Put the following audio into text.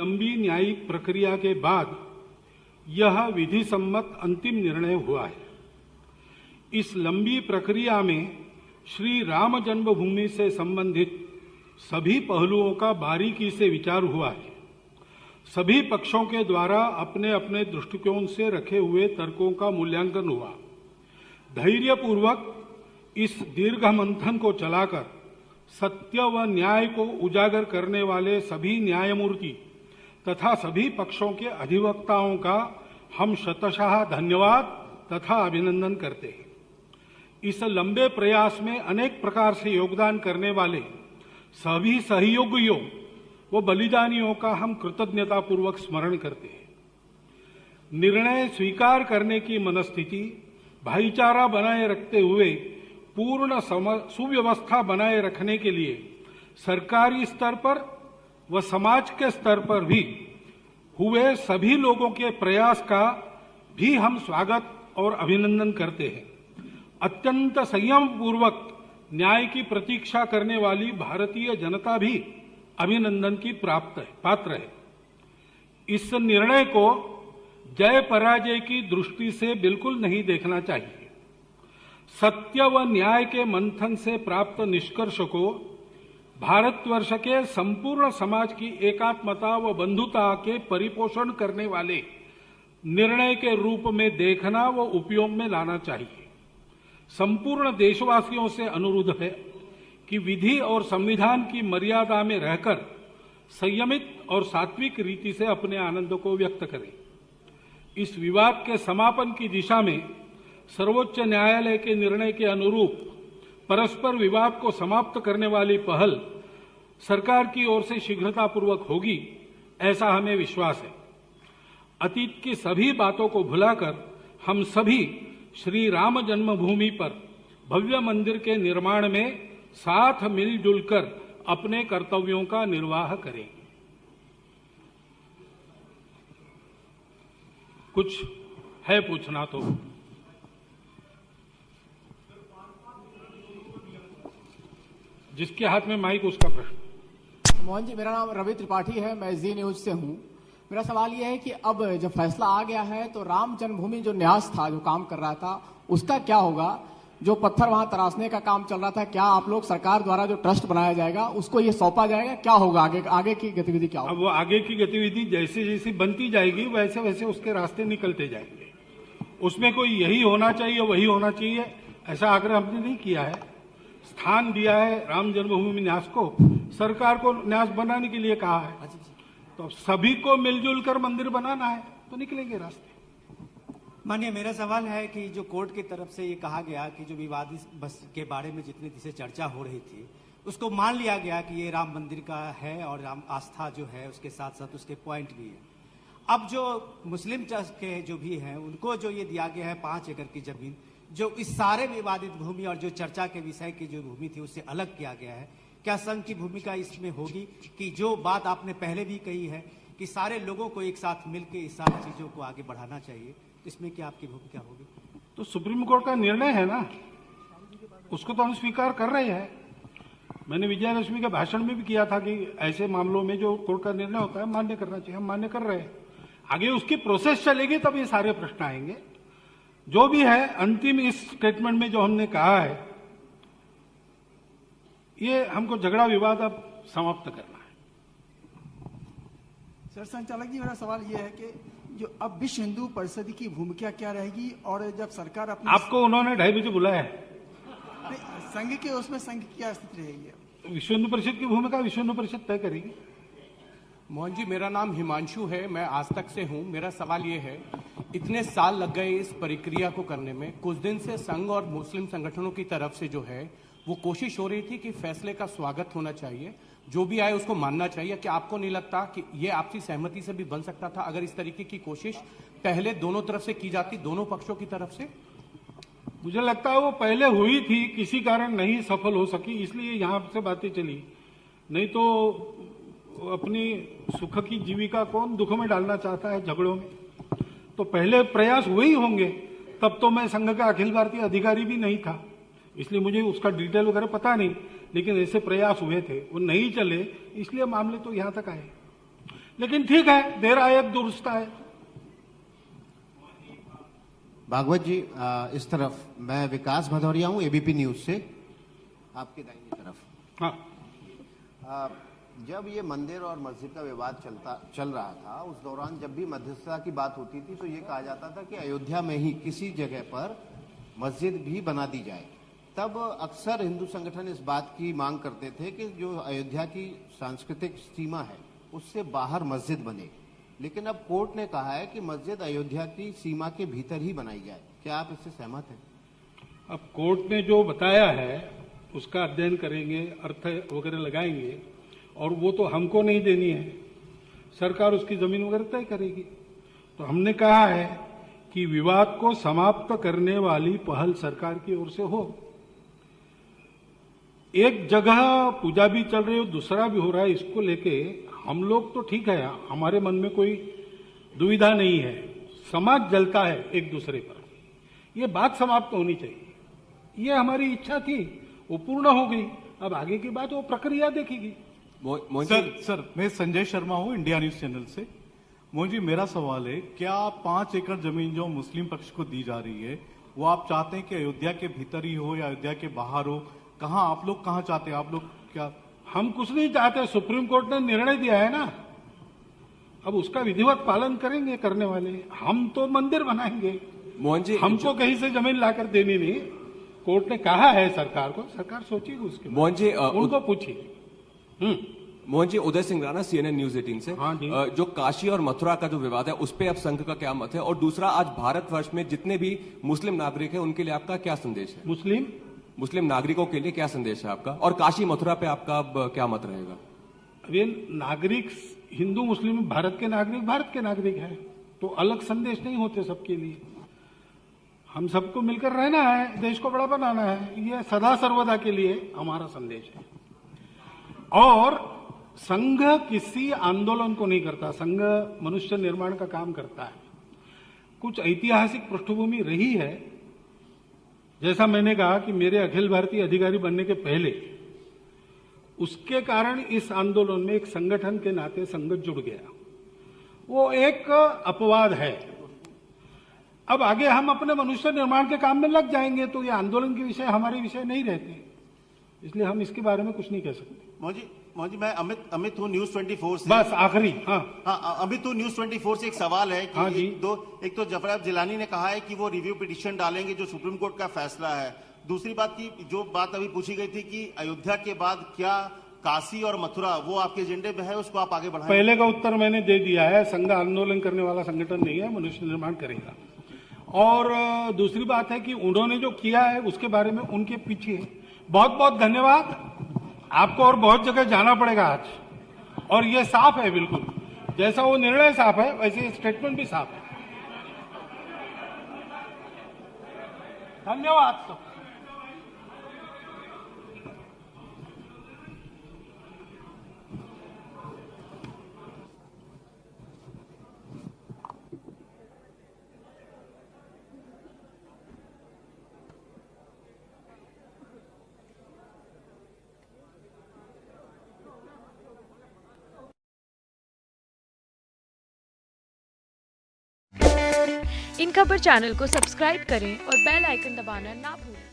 लंबी न्यायिक प्रक्रिया के बाद यह विधि सम्मत अंतिम निर्णय हुआ है। इस लंबी प्रक्रिया में श्री राम जन्मभूमि से संबंधित सभी पहलुओं का बारीकी से विचार हुआ है। सभी पक्षों के द्वारा अपने अपने दृष्टिकोण से रखे हुए तर्कों का मूल्यांकन हुआ। धैर्यपूर्वक इस दीर्घ मंथन को चलाकर सत्य व न्याय को उजागर करने वाले सभी न्यायमूर्ति तथा सभी पक्षों के अधिवक्ताओं का हम शतशः धन्यवाद तथा अभिनंदन करते हैं। इस लंबे प्रयास में अनेक प्रकार से योगदान करने वाले सभी सहयोगियों व बलिदानियों का हम कृतज्ञतापूर्वक स्मरण करते हैं। निर्णय स्वीकार करने की मनस्थिति, भाईचारा बनाए रखते हुए पूर्ण सुव्यवस्था बनाए रखने के लिए सरकारी स्तर पर व समाज के स्तर पर भी हुए सभी लोगों के प्रयास का भी हम स्वागत और अभिनंदन करते हैं। अत्यंत संयम पूर्वक न्याय की प्रतीक्षा करने वाली भारतीय जनता भी अभिनंदन की पात्र है। इस निर्णय को जय पराजय की दृष्टि से बिल्कुल नहीं देखना चाहिए। सत्य व न्याय के मंथन से प्राप्त निष्कर्ष को भारतवर्ष के संपूर्ण समाज की एकात्मता व बंधुता के परिपोषण करने वाले निर्णय के रूप में देखना व उपयोग में लाना चाहिए। संपूर्ण देशवासियों से अनुरोध है कि विधि और संविधान की मर्यादा में रहकर संयमित और सात्विक रीति से अपने आनंद को व्यक्त करें। इस विवाद के समापन की दिशा में सर्वोच्च न्यायालय के निर्णय के अनुरूप परस्पर विवाद को समाप्त करने वाली पहल सरकार की ओर से शीघ्रतापूर्वक होगी, ऐसा हमें विश्वास है। अतीत की सभी बातों को भुलाकर हम सभी श्री राम जन्मभूमि पर भव्य मंदिर के निर्माण में साथ मिलजुल कर अपने कर्तव्यों का निर्वाह करें। कुछ है पूछना तो जिसके हाथ में माइक उसका प्रश्न। मोहन जी, मेरा नाम रवि त्रिपाठी है, मैं जी न्यूज से हूं। मेरा सवाल यह है कि अब जब फैसला आ गया है तो राम जन्मभूमि जो न्यास था, जो काम कर रहा था, उसका क्या होगा? जो पत्थर वहां तराशने का काम चल रहा था, क्या आप लोग सरकार द्वारा जो ट्रस्ट बनाया जाएगा उसको ये सौंपा जाएगा? क्या होगा आगे की गतिविधि क्या होगी? अब वो आगे की गतिविधि जैसे जैसी बनती जाएगी वैसे वैसे उसके रास्ते निकलते जाएंगे। उसमें कोई यही होना चाहिए वही होना चाहिए ऐसा आग्रह हमने नहीं किया है। स्थान दिया है राम जन्मभूमि न्यास को, सरकार को न्यास बनाने के लिए कहा है, तो सभी को मिलजुल कर मंदिर बनाना है तो निकलेंगे रास्ते। मानिए, मेरा सवाल है कि जो कोर्ट की तरफ से ये कहा गया कि जो विवादित बस के बारे में जितनी से चर्चा हो रही थी उसको मान लिया गया कि ये राम मंदिर का है और राम आस्था जो है उसके साथ साथ उसके पॉइंट भी है। अब जो मुस्लिम ट्रस्ट के जो भी हैं उनको जो ये दिया गया है 5 एकड़ की जमीन, जो इस सारे विवादित भूमि और जो चर्चा के विषय की जो भूमि थी उससे अलग किया गया है, क्या संघ की भूमिका इसमें होगी कि जो बात आपने पहले भी कही है कि सारे लोगों को एक साथ मिलकर इस सारी चीजों को आगे बढ़ाना चाहिए, इसमें क्या आपकी भूमिका होगी? तो सुप्रीम कोर्ट का निर्णय है ना, उसको तो हम स्वीकार कर रहे हैं। मैंने विजयदशमी के भाषण में भी किया था कि ऐसे मामलों में जो कोर्ट का निर्णय होता है मान्य करना चाहिए, हम मान्य कर रहे हैं। आगे उसकी प्रोसेस चलेगी तब ये सारे प्रश्न आएंगे। जो भी है अंतिम इस स्टेटमेंट में जो हमने कहा है, ये हमको झगड़ा विवाद अब समाप्त करना है। सर संचालक जी, मेरा सवाल ये है कि जो अब विश्व हिंदू परिषद की भूमिका क्या रहेगी और जब सरकार अपनी आपको उन्होंने 2:30 बजे बुलाया है, संघ के उसमें संघ की क्या स्थिति रहेगी? विश्व हिंदू परिषद की भूमिका विश्व हिंदू परिषद तय करेगी। मोहन जी, मेरा नाम हिमांशु है, मैं आज तक से हूं। मेरा सवाल ये है, इतने साल लग गए इस प्रक्रिया को करने में, कुछ दिन से संघ और मुस्लिम संगठनों की तरफ से जो है वो कोशिश हो रही थी कि फैसले का स्वागत होना चाहिए, जो भी आए उसको मानना चाहिए। क्या आपको नहीं लगता कि ये आपसी सहमति से भी बन सकता था अगर इस तरीके की कोशिश पहले दोनों तरफ से की जाती, दोनों पक्षों की तरफ से? मुझे लगता है वो पहले हुई थी, किसी कारण नहीं सफल हो सकी, इसलिए यहां से बातें चली। नहीं तो अपनी सुख की जीविका कौन दुख में डालना चाहता है, झगड़ों में? तो पहले प्रयास हुए ही होंगे। तब तो मैं संघ का अखिल भारतीय अधिकारी भी नहीं था, इसलिए मुझे उसका डिटेल वगैरह पता नहीं, लेकिन ऐसे प्रयास हुए थे, वो नहीं चले, इसलिए मामले तो यहां तक आए। लेकिन ठीक है, देर आयत दुरुस्त है। भागवत जी, इस तरफ मैं विकास भदौरिया हूं, एबीपी न्यूज से, आपकी दाहिनी तरफ। हाँ, जब ये मंदिर और मस्जिद का विवाद चल रहा था, उस दौरान जब भी मध्यस्थता की बात होती थी तो ये कहा जाता था कि अयोध्या में ही किसी जगह पर मस्जिद भी बना दी जाए। तब अक्सर हिंदू संगठन इस बात की मांग करते थे कि जो अयोध्या की सांस्कृतिक सीमा है उससे बाहर मस्जिद बने, लेकिन अब कोर्ट ने कहा है कि मस्जिद अयोध्या की सीमा के भीतर ही बनाई जाए। क्या आप इससे सहमत हैं? अब कोर्ट ने जो बताया है उसका अध्ययन करेंगे, अर्थ वगैरह लगाएंगे, और वो तो हमको नहीं देनी है, सरकार उसकी जमीन वगैरह तय करेगी। तो हमने कहा है कि विवाद को समाप्त करने वाली पहल सरकार की ओर से हो। एक जगह पूजा भी चल रही हो, दूसरा भी हो रहा है, इसको लेके हम लोग तो ठीक है, हमारे मन में कोई दुविधा नहीं है। समाज जलता है एक दूसरे पर, ये बात समाप्त होनी चाहिए, ये हमारी इच्छा थी, वो पूर्ण हो गई। अब आगे की बात वो प्रक्रिया देखेगी। सर, मैं संजय शर्मा हूं, इंडिया न्यूज चैनल से। मोहन जी, मेरा सवाल है, क्या 5 एकड़ जमीन जो मुस्लिम पक्ष को दी जा रही है वो आप चाहते हैं कि अयोध्या के भीतर ही हो या अयोध्या के बाहर हो? कहाँ आप लोग कहाँ चाहते हैं? आप लोग क्या? हम कुछ नहीं चाहते, सुप्रीम कोर्ट ने निर्णय दिया है ना, अब उसका विधिवत पालन करेंगे करने वाले। हम तो मंदिर बनाएंगे, मोहन जी, हमको कहीं से जमीन लाकर देनी नहीं। कोर्ट ने कहा है सरकार को, सरकार सोचेगी उसके बाद। मोहन जी, उनको पूछिए। मोहन जी, उदय सिंह राणा, CNN न्यूज 18 से। हाँ जी। जो काशी और मथुरा का जो विवाद है उस पे अब संघ का क्या मत है? और दूसरा, आज भारतवर्ष में जितने भी मुस्लिम नागरिक हैं उनके लिए आपका क्या संदेश है? मुस्लिम नागरिकों के लिए क्या संदेश है आपका? और काशी मथुरा पे आपका अब क्या मत रहेगा? वे नागरिक, हिंदू मुस्लिम भारत के नागरिक है, तो अलग संदेश नहीं होते सबके लिए। हम सबको मिलकर रहना है, देश को बड़ा बनाना है, ये सदा सर्वदा के लिए हमारा संदेश है। और संघ किसी आंदोलन को नहीं करता, संघ मनुष्य निर्माण का काम करता है। कुछ ऐतिहासिक पृष्ठभूमि रही है, जैसा मैंने कहा कि मेरे अखिल भारतीय अधिकारी बनने के पहले, उसके कारण इस आंदोलन में एक संगठन के नाते संघ जुड़ गया। वो एक अपवाद है। अब आगे हम अपने मनुष्य निर्माण के काम में लग जाएंगे तो ये आंदोलन के विषय हमारे विषय नहीं रहते, इसलिए हम इसके बारे में कुछ नहीं कह सकते। मोहन जी, मैं अमित हूँ, न्यूज 24 से। बस आखिरी। हाँ, अमित हूँ, न्यूज 24 से। एक सवाल है कि हाँ जी। एक तो जफर जिलानी ने कहा है कि वो रिव्यू पिटीशन डालेंगे जो सुप्रीम कोर्ट का फैसला है। दूसरी बात की जो बात अभी पूछी गई थी कि अयोध्या के बाद क्या काशी और मथुरा वो आपके एजेंडे में है, उसको आप आगे बढ़ाएं? पहले का उत्तर मैंने दे दिया है, संघ आंदोलन करने वाला संगठन नहीं है, मनुष्य निर्माण करेगा। और दूसरी बात है कि उन्होंने जो किया है उसके बारे में उनके पीछे बहुत बहुत धन्यवाद। आपको और बहुत जगह जाना पड़ेगा आज, और ये साफ है बिल्कुल, जैसा वो निर्णय साफ है वैसे स्टेटमेंट भी साफ है। धन्यवाद सब। इन खबर चैनल को सब्सक्राइब करें और बेल आइकन दबाना ना भूलें।